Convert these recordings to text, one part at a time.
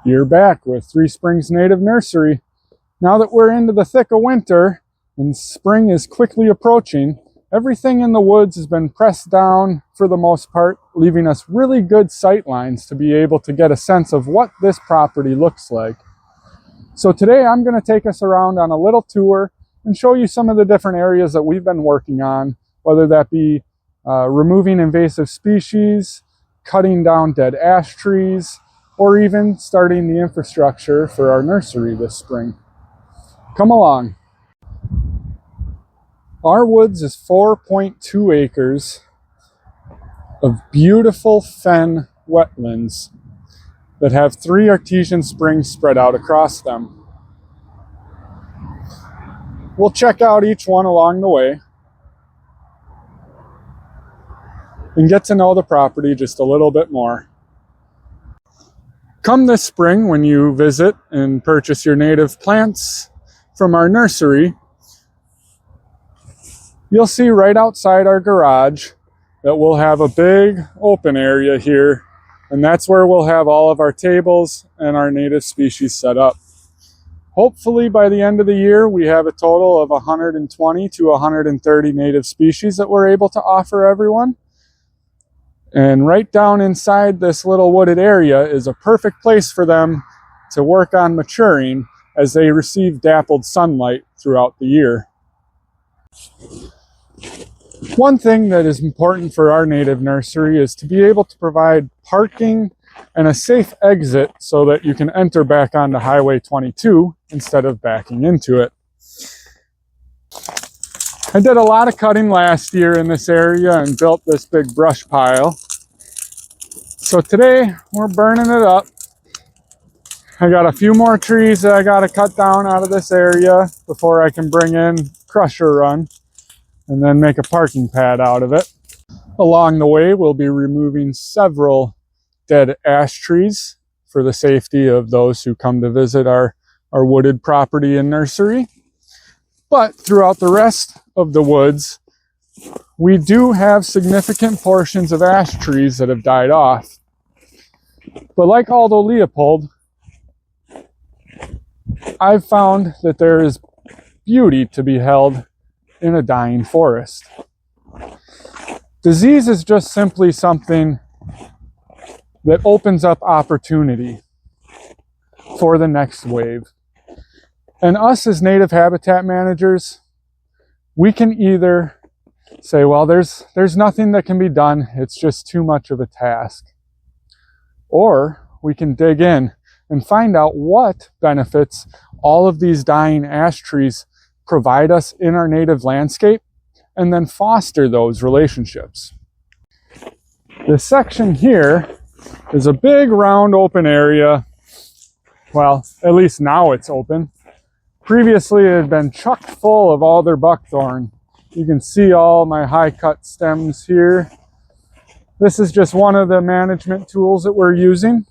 You're back with Three Springs Native Nursery. Now that we're into the thick of winter and spring is quickly approaching, everything in the woods has been pressed down for the most part, leaving us really good sight lines to be able to get a sense of what this property looks like. So today I'm going to take us around on a little tour and show you some of the different areas that we've been working on, whether that be removing invasive species, cutting down dead ash trees, or even starting the infrastructure for our nursery this spring. Come along. Our woods is 4.2 acres of beautiful fen wetlands that have 3 artesian springs spread out across them. We'll check out each one along the way and get to know the property just a little bit more. Come this spring, when you visit and purchase your native plants from our nursery, you'll see right outside our garage that we'll have a big open area here, and that's where we'll have all of our tables and our native species set up. Hopefully by the end of the year, we have a total of 120 to 130 native species that we're able to offer everyone. And right down inside this little wooded area is a perfect place for them to work on maturing as they receive dappled sunlight throughout the year. One thing that is important for our native nursery is to be able to provide parking and a safe exit so that you can enter back onto Highway 22 instead of backing into it. I did a lot of cutting last year in this area and built this big brush pile. So today we're burning it up. I got a few more trees that I got to cut down out of this area before I can bring in crusher run and then make a parking pad out of it. Along the way, we'll be removing several dead ash trees for the safety of those who come to visit our wooded property and nursery. But throughout the rest of the woods, we do have significant portions of ash trees that have died off. But like Aldo Leopold, I've found that there is beauty to be held in a dying forest. Disease is just simply something that opens up opportunity for the next wave. And us as native habitat managers, we can either say, well, there's nothing that can be done, it's just too much of a task. Or we can dig in and find out what benefits all of these dying ash trees provide us in our native landscape, and then foster those relationships. This section here is a big round open area. Well, at least now it's open. Previously it had been chock full of alder buckthorn. You can see all my high cut stems here. This is just one of the management tools that we're using.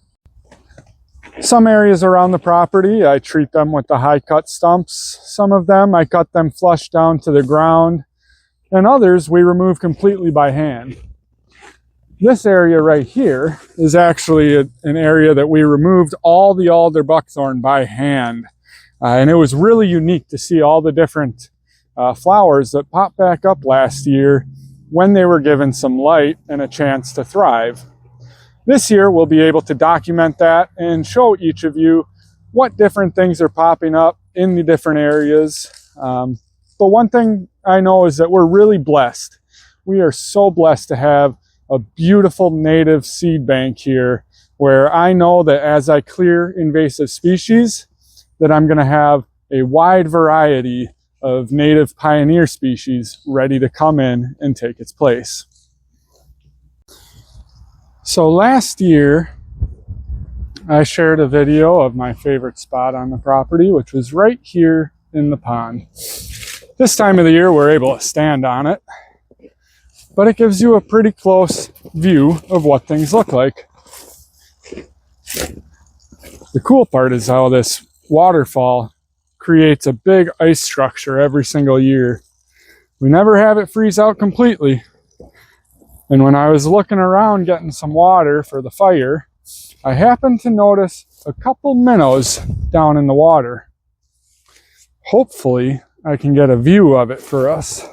Some areas around the property, I treat them with the high cut stumps. Some of them, I cut them flush down to the ground. And others, we remove completely by hand. This area right here is actually an area that we removed all the alder buckthorn by hand. And it was really unique to see all the different flowers that popped back up last year when they were given some light and a chance to thrive. This year we'll be able to document that and show each of you what different things are popping up in the different areas. But one thing I know is that we're really blessed. We are so blessed to have a beautiful native seed bank here where I know that as I clear invasive species, that I'm going to have a wide variety of native pioneer species ready to come in and take its place. So last year, I shared a video of my favorite spot on the property, which was right here in the pond. This time of the year, we're able to stand on it, but it gives you a pretty close view of what things look like. The cool part is how this waterfall creates a big ice structure every single year. We never have it freeze out completely. And when I was looking around getting some water for the fire, I happened to notice a couple minnows down in the water. Hopefully, I can get a view of it for us.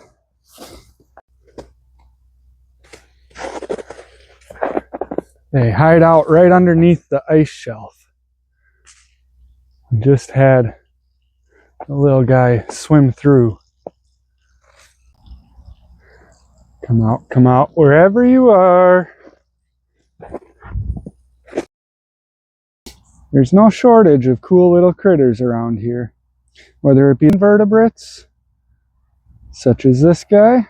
They hide out right underneath the ice shelf. We just had a little guy swim through. Come out, wherever you are. There's no shortage of cool little critters around here, whether it be invertebrates, such as this guy,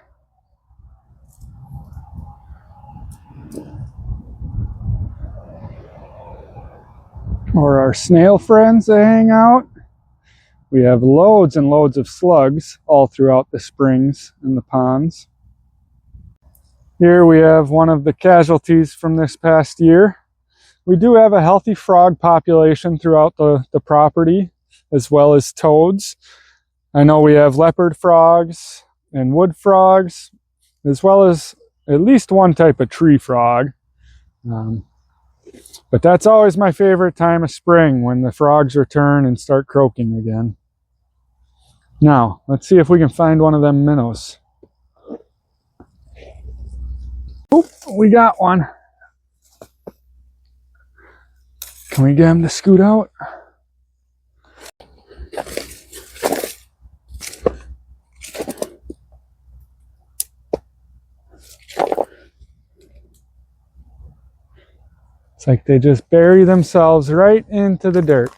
or our snail friends that hang out. We have loads and loads of slugs all throughout the springs and the ponds. Here we have one of the casualties from this past year. We do have a healthy frog population throughout the property, as well as toads. I know we have leopard frogs and wood frogs, as well as at least one type of tree frog. But that's always my favorite time of spring, when the frogs return and start croaking again. Now, let's see if we can find one of them minnows. Oop, we got one. Can we get him to scoot out? It's like they just bury themselves right into the dirt.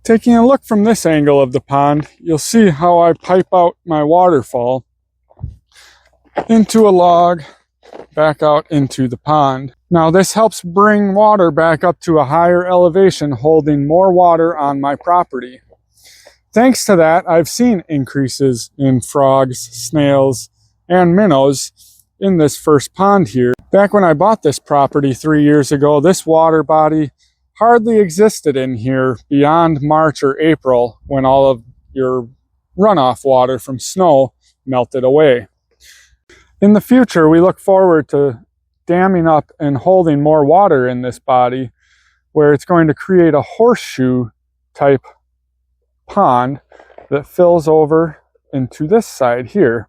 Taking a look from this angle of the pond, you'll see how I pipe out my waterfall into a log, back out into the pond. Now this helps bring water back up to a higher elevation, holding more water on my property. Thanks to that, I've seen increases in frogs, snails, and minnows in this first pond here. Back when I bought this property 3 years ago, this water body hardly existed in here beyond March or April, when all of your runoff water from snow melted away. In the future, we look forward to damming up and holding more water in this body, where it's going to create a horseshoe type pond that fills over into this side here.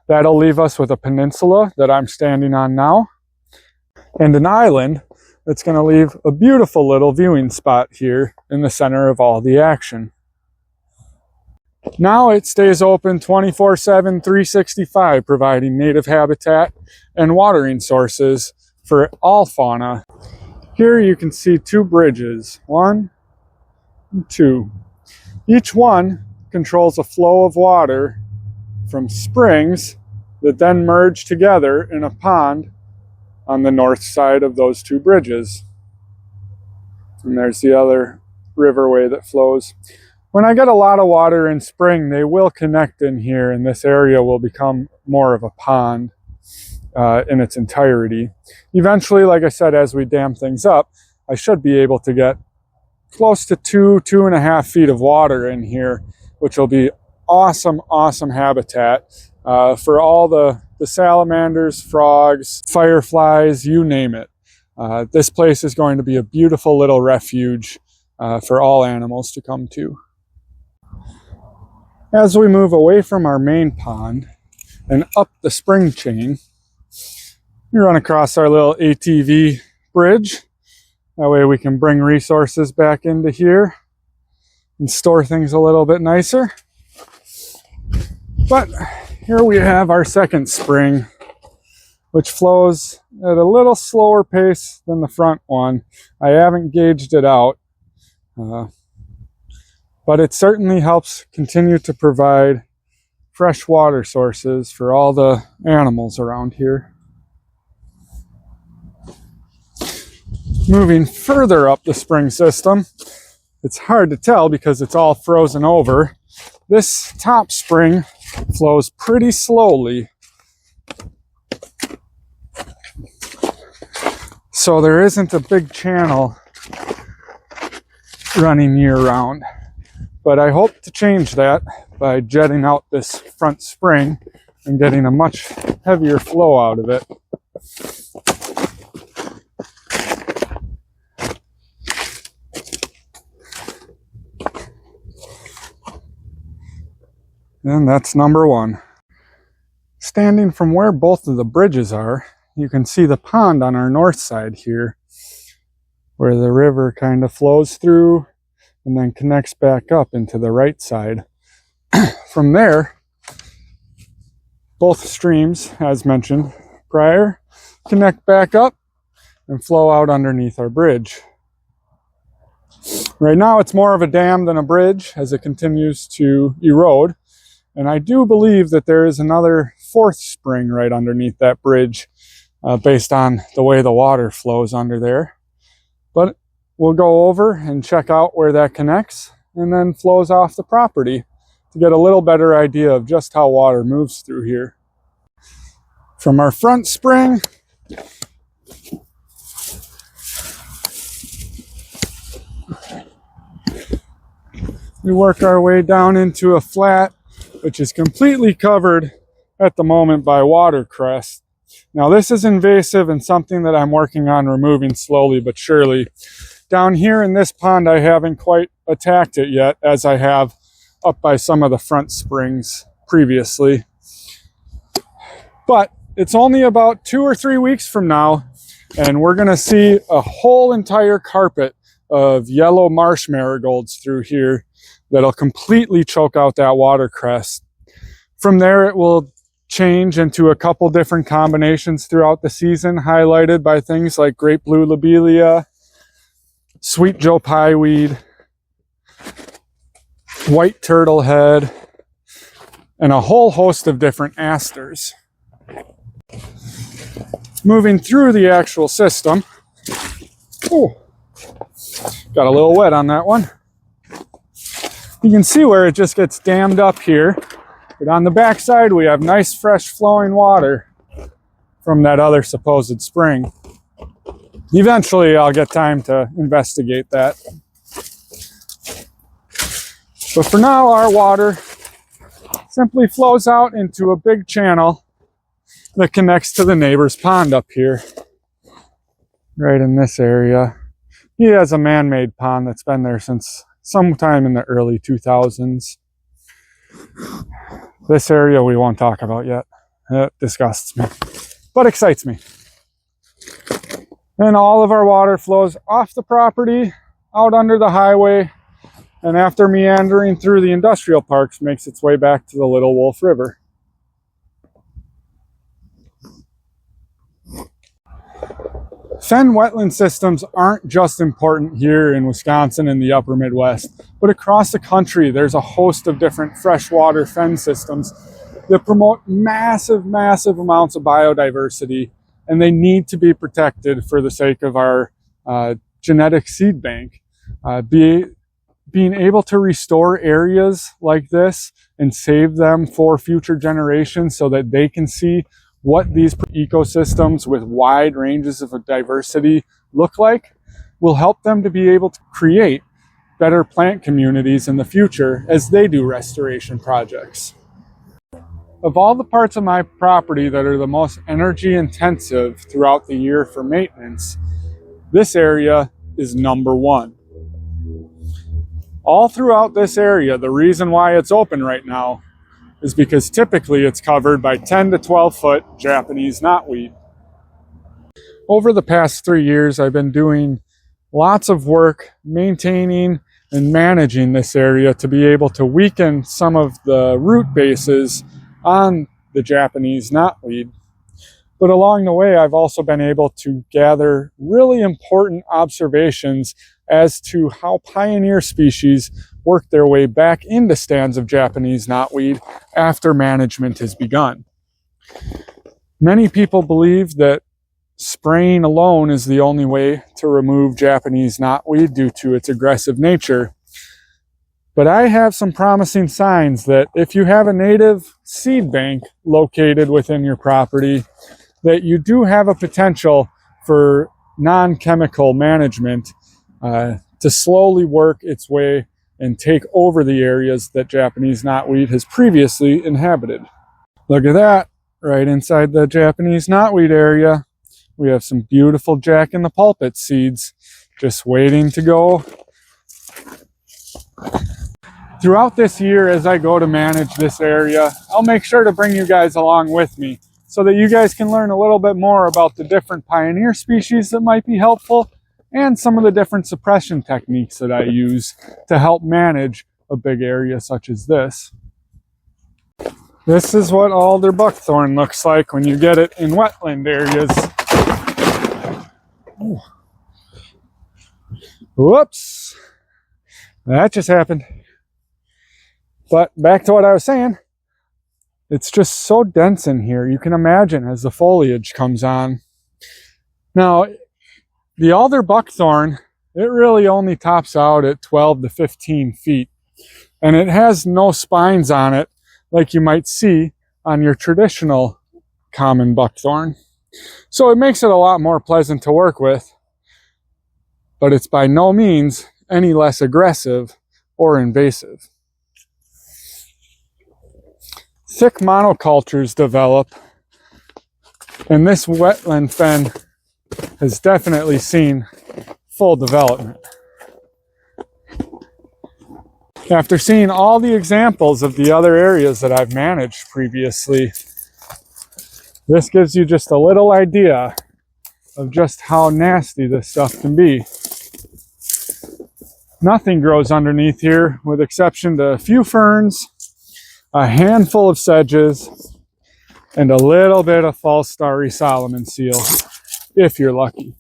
That'll leave us with a peninsula that I'm standing on now, and an island that's going to leave a beautiful little viewing spot here in the center of all the action. Now it stays open 24/7, 365, providing native habitat and watering sources for all fauna. Here you can see two bridges, 1 and 2. Each one controls a flow of water from springs that then merge together in a pond on the north side of those two bridges. And there's the other riverway that flows. When I get a lot of water in spring, they will connect in here, and this area will become more of a pond in its entirety. Eventually, like I said, as we dam things up, I should be able to get close to 2.5 feet of water in here, which will be awesome habitat for all the salamanders, frogs, fireflies, you name it. This place is going to be a beautiful little refuge for all animals to come to. As we move away from our main pond and up the spring chain, we run across our little ATV bridge. That way we can bring resources back into here and store things a little bit nicer. But here we have our second spring, which flows at a little slower pace than the front one. I haven't gauged it out, but it certainly helps continue to provide fresh water sources for all the animals around here. Moving further up the spring system, it's hard to tell because it's all frozen over. This top spring flows pretty slowly, so there isn't a big channel running year-round. But I hope to change that by jetting out this front spring and getting a much heavier flow out of it. And that's number one. Standing from where both of the bridges are, you can see the pond on our north side here, where the river kind of flows through and then connects back up into the right side. From there, both streams, as mentioned prior, connect back up and flow out underneath our bridge. Right now it's more of a dam than a bridge as it continues to erode. And I do believe that there is another fourth spring right underneath that bridge based on the way the water flows under there. But we'll go over and check out where that connects and then flows off the property to get a little better idea of just how water moves through here. From our front spring, we work our way down into a flat, which is completely covered at the moment by watercress. Now this is invasive and something that I'm working on removing slowly but surely. Down here in this pond, I haven't quite attacked it yet, as I have up by some of the front springs previously. But it's only about 2 or 3 weeks from now, and we're gonna see a whole entire carpet of yellow marsh marigolds through here that'll completely choke out that watercress. From there, it will change into a couple different combinations throughout the season, highlighted by things like great blue lobelia, sweet Joe Pye weed, white turtlehead, and a whole host of different asters. Moving through the actual system, ooh, got a little wet on that one. You can see where it just gets dammed up here, but on the back side we have nice fresh flowing water from that other supposed spring. Eventually I'll get time to investigate that. But for now, our water simply flows out into a big channel that connects to the neighbor's pond up here, right in this area. He has a man-made pond that's been there since sometime in the early 2000s. This area we won't talk about yet. It disgusts me, but excites me. And all of our water flows off the property, out under the highway, and after meandering through the industrial parks, makes its way back to the Little Wolf River. Fen wetland systems aren't just important here in Wisconsin and the upper Midwest, but across the country there's a host of different freshwater fen systems that promote massive, massive amounts of biodiversity, and they need to be protected for the sake of our genetic seed bank. Being able to restore areas like this and save them for future generations so that they can see what these ecosystems with wide ranges of diversity look like will help them to be able to create better plant communities in the future as they do restoration projects. Of all the parts of my property that are the most energy intensive throughout the year for maintenance, this area is number one. All throughout this area, the reason why it's open right now is because typically it's covered by 10 to 12 foot Japanese knotweed. Over the past 3 years, I've been doing lots of work maintaining and managing this area to be able to weaken some of the root bases on the Japanese knotweed. But along the way, I've also been able to gather really important observations as to how pioneer species work their way back into stands of Japanese knotweed after management has begun. Many people believe that spraying alone is the only way to remove Japanese knotweed due to its aggressive nature. But I have some promising signs that if you have a native seed bank located within your property, that you do have a potential for non-chemical management to slowly work its way and take over the areas that Japanese knotweed has previously inhabited. Look at that, right inside the Japanese knotweed area, we have some beautiful Jack in the Pulpit seeds just waiting to go Throughout this year, as I go to manage this area, I'll make sure to bring you guys along with me so that you guys can learn a little bit more about the different pioneer species that might be helpful and some of the different suppression techniques that I use to help manage a big area such as this. This is what alder buckthorn looks like when you get it in wetland areas. Ooh. Whoops, that just happened. But back to what I was saying, it's just so dense in here. You can imagine as the foliage comes on. Now, the alder buckthorn, it really only tops out at 12 to 15 feet. And it has no spines on it like you might see on your traditional common buckthorn. So it makes it a lot more pleasant to work with, but it's by no means any less aggressive or invasive. Thick monocultures develop, and this wetland fen has definitely seen full development. After seeing all the examples of the other areas that I've managed previously, this gives you just a little idea of just how nasty this stuff can be. Nothing grows underneath here with exception to a few ferns, a handful of sedges, and a little bit of false starry Solomon seal, if you're lucky.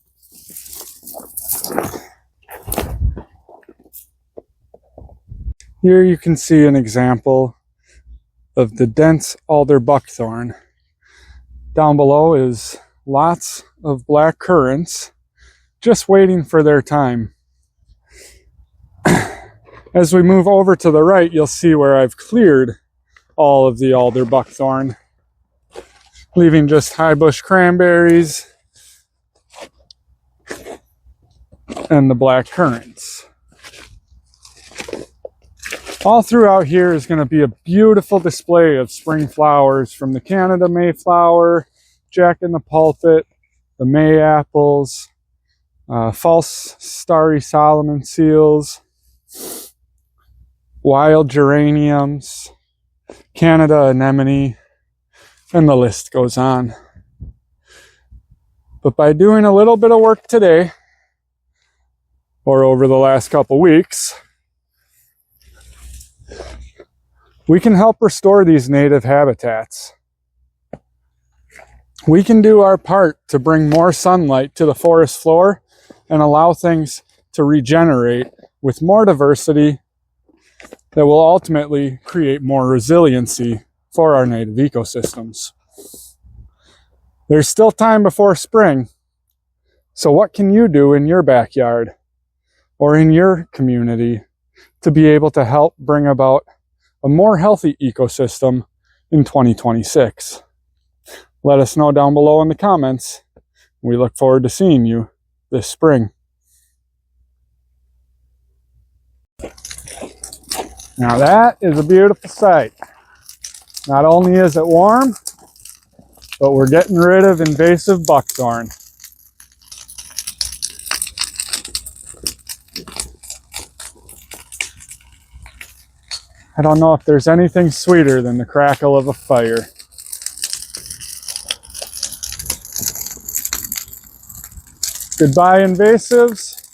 Here you can see an example of the dense alder buckthorn. Down below is lots of black currants, just waiting for their time. As we move over to the right, you'll see where I've cleared all of the alder buckthorn, leaving just high bush cranberries and the black currants. All throughout here is going to be a beautiful display of spring flowers, from the Canada Mayflower, Jack in the Pulpit, the May apples, false starry Solomon seals, wild geraniums, Canada anemone, and the list goes on. But by doing a little bit of work today, or over the last couple weeks, we can help restore these native habitats. We can do our part to bring more sunlight to the forest floor and allow things to regenerate with more diversity that will ultimately create more resiliency for our native ecosystems. There's still time before spring, so what can you do in your backyard or in your community to be able to help bring about a more healthy ecosystem in 2026? Let us know down below in the comments. We look forward to seeing you this spring. Now that is a beautiful sight. Not only is it warm, but we're getting rid of invasive buckthorn. I don't know if there's anything sweeter than the crackle of a fire. Goodbye, invasives.